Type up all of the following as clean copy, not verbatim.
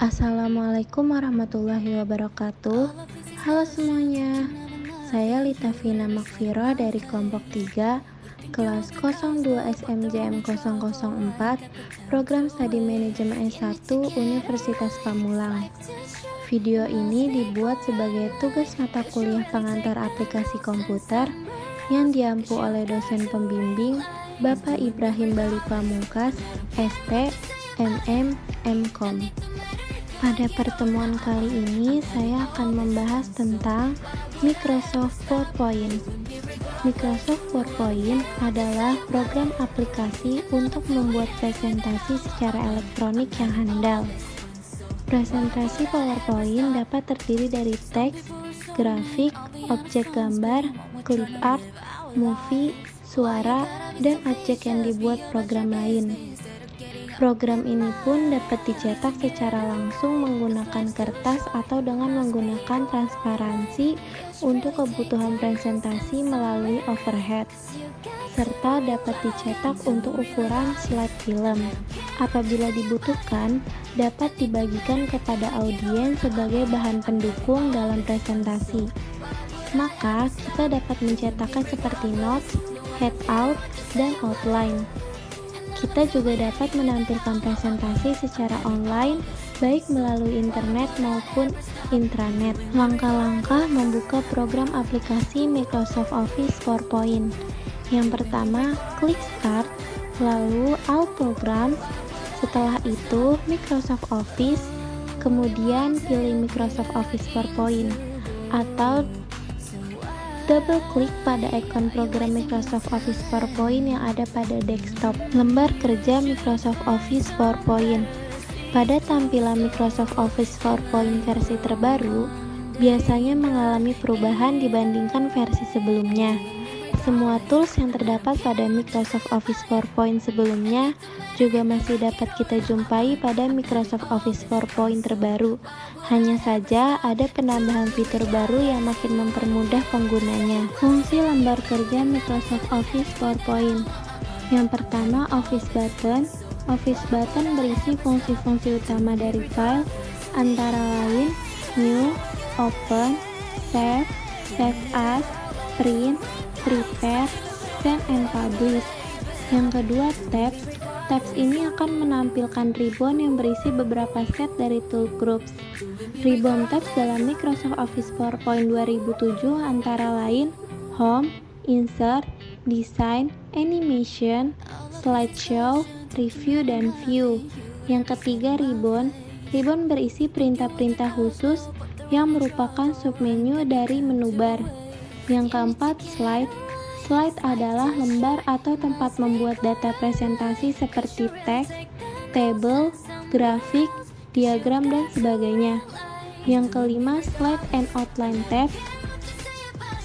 Assalamualaikum warahmatullahi wabarakatuh. Halo semuanya, saya Litavina Makfiro dari kelompok 3, kelas 02 SMJM 004, program studi manajemen S1 Universitas Pamulang. Video ini dibuat sebagai tugas mata kuliah pengantar aplikasi komputer yang diampu oleh dosen pembimbing Bapak Ibrahim Bali Pamungkas, ST, MM, MKom. Pada pertemuan kali ini, saya akan membahas tentang Microsoft PowerPoint. Microsoft PowerPoint adalah program aplikasi untuk membuat presentasi secara elektronik yang handal. Presentasi PowerPoint dapat terdiri dari teks, grafik, objek gambar, clip art, movie, suara, dan objek yang dibuat program lain. Program ini pun dapat dicetak secara langsung menggunakan kertas atau dengan menggunakan transparansi untuk kebutuhan presentasi melalui overhead, serta dapat dicetak untuk ukuran slide film. Apabila dibutuhkan, dapat dibagikan kepada audiens sebagai bahan pendukung dalam presentasi. Maka, kita dapat mencetaknya seperti notes, handout, dan outline. Kita juga dapat menampilkan presentasi secara online, baik melalui internet maupun intranet. Langkah-langkah membuka program aplikasi Microsoft Office PowerPoint. Yang pertama, klik Start, lalu All Programs, setelah itu Microsoft Office, kemudian pilih Microsoft Office PowerPoint, atau double klik pada ikon program Microsoft Office PowerPoint yang ada pada desktop. Lembar kerja Microsoft Office PowerPoint. Pada tampilan Microsoft Office PowerPoint versi terbaru, biasanya mengalami perubahan dibandingkan versi sebelumnya. Semua tools yang terdapat pada Microsoft Office PowerPoint sebelumnya juga masih dapat kita jumpai pada Microsoft Office PowerPoint terbaru. Hanya saja ada penambahan fitur baru yang makin mempermudah penggunanya. Fungsi lembar kerja Microsoft Office PowerPoint. Yang pertama, Office Button. Office Button berisi fungsi-fungsi utama dari file, antara lain New, Open, Save, Save As, Print, Prepare, Send and Publish. Yang kedua, Tabs. Tabs ini akan menampilkan ribbon yang berisi beberapa set dari tool groups. Ribbon tabs dalam Microsoft Office PowerPoint 2007 antara lain Home, Insert, Design, Animation, Slideshow, Review, dan View. Yang ketiga, Ribbon. Ribbon berisi perintah-perintah khusus yang merupakan submenu dari menu bar. Yang keempat, Slide. Slide adalah lembar atau tempat membuat data presentasi seperti teks, table, grafik, diagram, dan sebagainya. Yang kelima, Slide and Outline Tabs.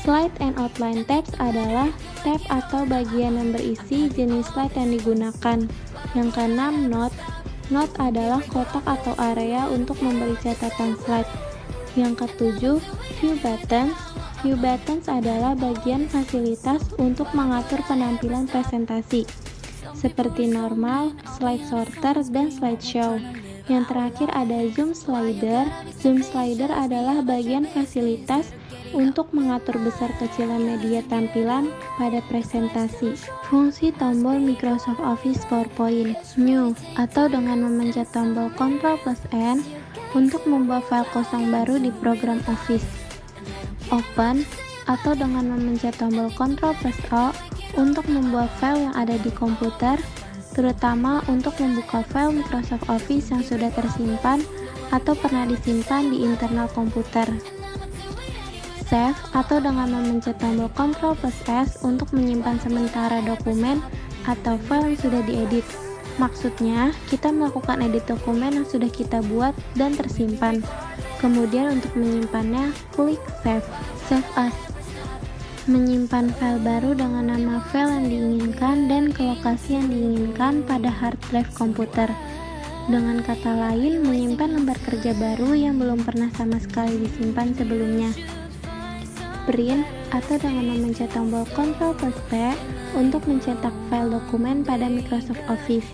Slide and Outline Tabs adalah tab atau bagian yang berisi jenis slide yang digunakan. Yang keenam, Note. Note adalah kotak atau area untuk memberi catatan slide. Yang ketujuh, View Buttons. View Buttons adalah bagian fasilitas untuk mengatur penampilan presentasi, seperti normal, slide sorter, dan slideshow. Yang terakhir ada Zoom Slider. Zoom Slider adalah bagian fasilitas untuk mengatur besar kecilnya media tampilan pada presentasi. Fungsi tombol Microsoft Office PowerPoint. New, atau dengan memencet tombol Ctrl+N untuk membuat file kosong baru di program Office. Open, atau dengan memencet tombol Ctrl+O untuk membuat file yang ada di komputer, terutama untuk membuka file Microsoft Office yang sudah tersimpan atau pernah disimpan di internal komputer. Save, atau dengan memencet tombol Ctrl+S untuk menyimpan sementara dokumen atau file yang sudah diedit. Maksudnya, kita melakukan edit dokumen yang sudah kita buat dan tersimpan. Kemudian untuk menyimpannya, klik Save. Save As. Menyimpan file baru dengan nama file yang diinginkan dan ke lokasi yang diinginkan pada hard drive komputer. Dengan kata lain, menyimpan lembar kerja baru yang belum pernah sama sekali disimpan sebelumnya. Print, atau dengan memencet tombol Ctrl+P untuk mencetak file dokumen pada Microsoft Office.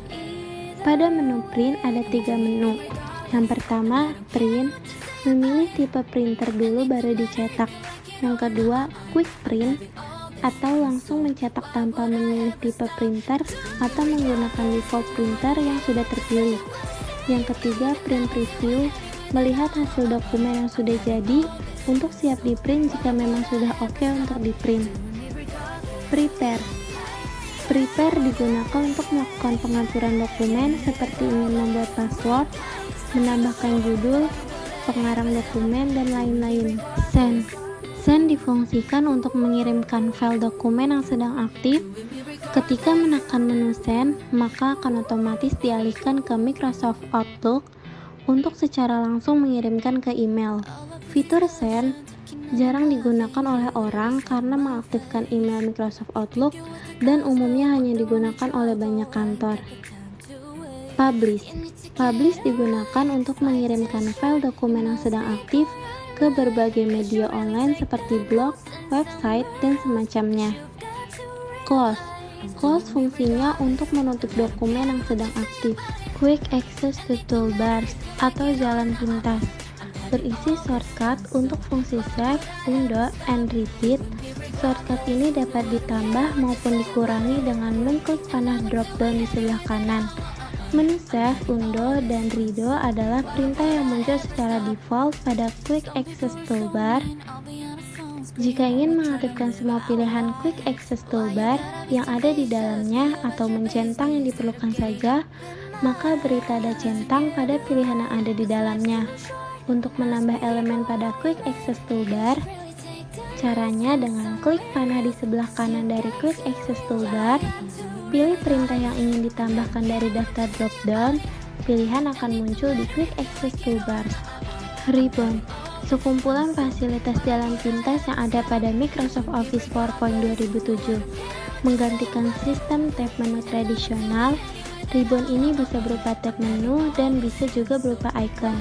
Pada menu print ada 3 menu, Yang pertama, print. Memilih tipe printer dulu baru dicetak. Yang kedua, quick print atau langsung mencetak tanpa memilih tipe printer atau menggunakan default printer yang sudah terpilih. Yang ketiga, print preview. Melihat hasil dokumen yang sudah jadi untuk siap di print jika memang sudah oke untuk di print. Prepare. Prepare digunakan untuk melakukan pengaturan dokumen seperti ingin membuat password, menambahkan judul, pengarang dokumen, dan lain-lain. Send. Send difungsikan untuk mengirimkan file dokumen yang sedang aktif. Ketika menekan menu send, maka akan otomatis dialihkan ke Microsoft Outlook untuk secara langsung mengirimkan ke email. Fitur send jarang digunakan oleh orang karena mengaktifkan email Microsoft Outlook dan umumnya hanya digunakan oleh banyak kantor. Publish. Publish digunakan untuk mengirimkan file dokumen yang sedang aktif ke berbagai media online seperti blog, website, dan semacamnya. Close. Close fungsinya untuk menutup dokumen yang sedang aktif. Quick access to toolbars atau jalan pintas. Berisi shortcut untuk fungsi save, undo, and repeat. Shortcut ini dapat ditambah maupun dikurangi dengan mengklik panah drop-down di sebelah kanan. Menu save, undo, dan redo adalah perintah yang muncul secara default pada Quick Access Toolbar. Jika ingin mengaktifkan semua pilihan Quick Access Toolbar yang ada di dalamnya atau mencentang yang diperlukan saja, maka beri tanda centang pada pilihan yang ada di dalamnya. Untuk menambah elemen pada Quick Access Toolbar, caranya dengan klik panah di sebelah kanan dari Quick Access Toolbar, pilih perintah yang ingin ditambahkan dari daftar drop-down, pilihan akan muncul di Quick Access Toolbar. Ribbon, sekumpulan fasilitas jalan pintas yang ada pada Microsoft Office PowerPoint 2007. Menggantikan sistem tab menu tradisional, ribbon ini bisa berupa tab menu dan bisa juga berupa icon.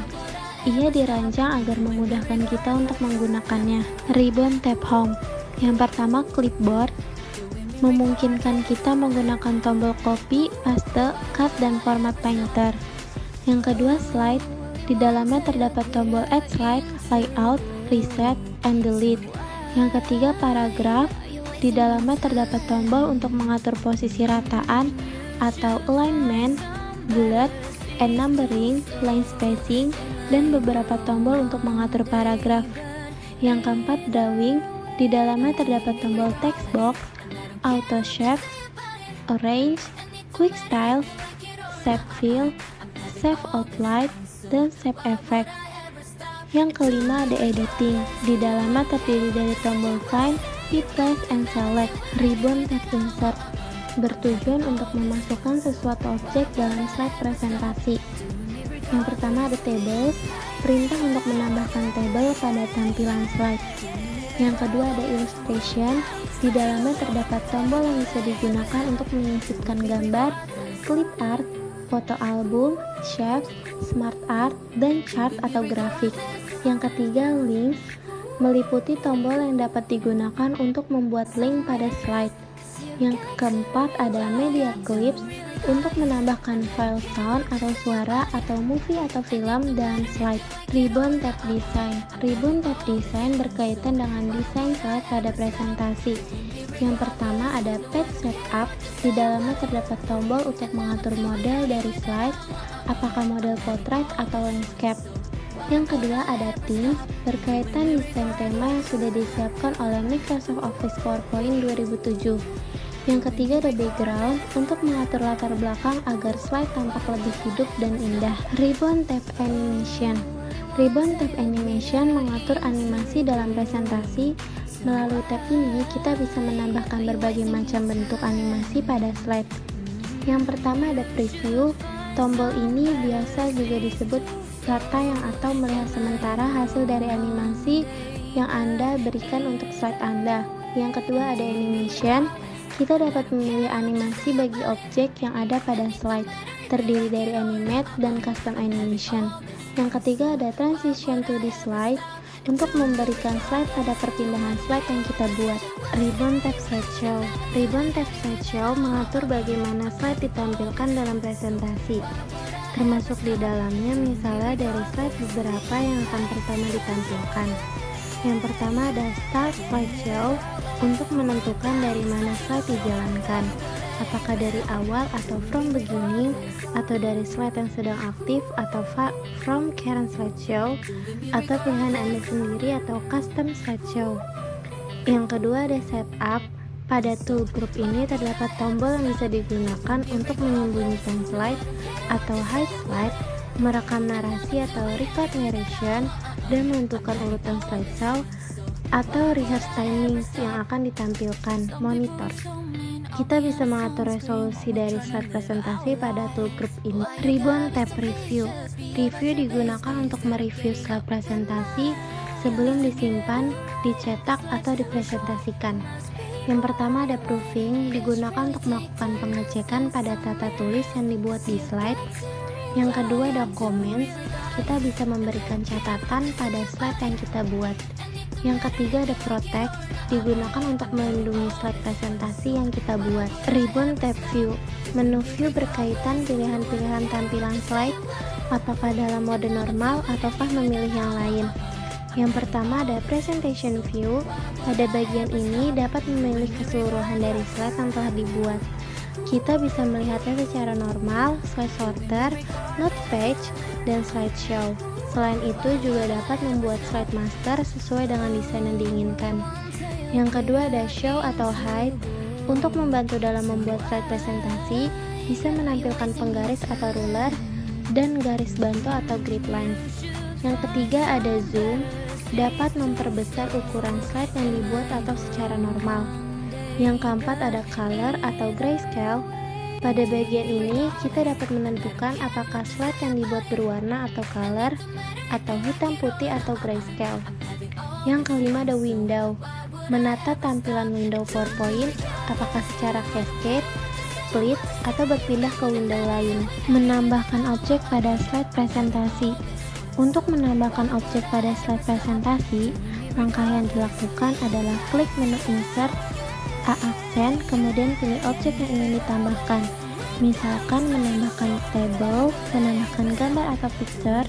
Ia dirancang agar memudahkan kita untuk menggunakannya. Ribbon tab home. Yang pertama, clipboard. Memungkinkan kita menggunakan tombol copy, paste, cut, dan format painter. Yang kedua, slide. Di dalamnya terdapat tombol add slide, layout, reset, and delete. Yang ketiga, paragraph. Di dalamnya terdapat tombol untuk mengatur posisi rataan atau alignment, bullet, and numbering, line spacing, dan beberapa tombol untuk mengatur paragraf. Yang keempat, drawing. Di dalamnya terdapat tombol text box, auto shape, arrange, quick style, save fill, save outline, dan save effect. Yang kelima ada editing. Di dalamnya terdiri dari tombol find, replace, and select. Ribbon tab insert bertujuan untuk memasukkan sesuatu objek dalam slide presentasi. Yang pertama ada tables, perintah untuk menambahkan table pada tampilan slide. Yang kedua ada illustration, di dalamnya terdapat tombol yang bisa digunakan untuk menyisipkan gambar, clip art, foto album, shape, smart art, dan chart atau grafik. Yang ketiga links, meliputi tombol yang dapat digunakan untuk membuat link pada slide. Yang keempat ada media clips, untuk menambahkan file sound atau suara atau movie atau film dalam slide. Ribbon tab design. Ribbon tab design berkaitan dengan desain slide pada presentasi. Yang pertama ada page setup. Di dalamnya terdapat tombol untuk mengatur model dari slide, apakah model portrait atau landscape. Yang kedua ada theme, berkaitan desain tema yang sudah disiapkan oleh Microsoft Office PowerPoint 2007. Yang ketiga ada background, untuk mengatur latar belakang agar slide tampak lebih hidup dan indah. Ribbon tab animation. Ribbon tab animation mengatur animasi dalam presentasi. Melalui tab ini kita bisa menambahkan berbagai macam bentuk animasi pada slide. Yang pertama ada preview. Tombol ini biasa juga disebut data atau melihat sementara hasil dari animasi yang Anda berikan untuk slide Anda. Yang kedua ada animation. Kita dapat memilih animasi bagi objek yang ada pada slide, terdiri dari animate dan custom animation. Yang ketiga ada transition to the slide, untuk memberikan slide pada perpindahan slide yang kita buat. Ribbon tab slideshow. Ribbon tab slideshow mengatur bagaimana slide ditampilkan dalam presentasi. termasuk di dalamnya misalnya dari slide beberapa yang akan pertama ditampilkan. Yang pertama ada Start Slideshow untuk menentukan dari mana slide dijalankan, apakah dari awal atau from beginning, atau dari slide yang sedang aktif, atau from current slideshow, atau pilihan Anda sendiri atau custom slideshow. Yang kedua ada Setup. Pada tool group ini terdapat tombol yang bisa digunakan untuk menyembunyikan slide atau hide slide, merekam narasi atau record narration, dan menentukan urutan slideshow atau rehearse timings yang akan ditampilkan monitor. Kita bisa mengatur resolusi dari slide presentasi pada tool group ini. Ribbon Tab Review. Review digunakan untuk mereview slide presentasi sebelum disimpan, dicetak, atau dipresentasikan. Yang pertama ada Proofing, digunakan untuk melakukan pengecekan pada tata tulis yang dibuat di slide. Yang kedua ada Comments, kita bisa memberikan catatan pada slide yang kita buat. Yang ketiga ada Protect, digunakan untuk melindungi slide presentasi yang kita buat. Ribbon Tab View, menu view berkaitan pilihan-pilihan tampilan slide, apakah dalam mode normal ataukah memilih yang lain. Yang pertama ada Presentation View. Pada bagian ini dapat memilih keseluruhan dari slide yang telah dibuat. Kita bisa melihatnya secara normal, slide sorter, note page, dan slideshow. Selain itu juga dapat membuat slide master sesuai dengan desain yang diinginkan. Yang kedua ada Show atau Hide. Untuk membantu dalam membuat slide presentasi, bisa menampilkan penggaris atau ruler, dan garis bantu atau grid lines. Yang ketiga ada Zoom, dapat memperbesar ukuran slide yang dibuat atau secara normal. Yang keempat ada Color atau Grayscale. Pada bagian ini kita dapat menentukan apakah slide yang dibuat berwarna atau color, atau hitam putih atau grayscale. Yang kelima ada Window, menata tampilan window PowerPoint apakah secara cascade, split, atau berpindah ke window lain. Menambahkan objek pada slide presentasi. Untuk menambahkan objek pada slide presentasi, langkah yang dilakukan adalah klik menu Insert, A aksen, kemudian pilih objek yang ingin ditambahkan. Misalkan menambahkan table, menambahkan gambar atau picture,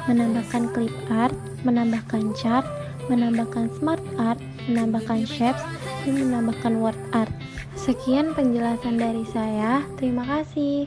menambahkan clip art, menambahkan chart, menambahkan smart art, menambahkan shapes, dan menambahkan word art. Sekian penjelasan dari saya. Terima kasih.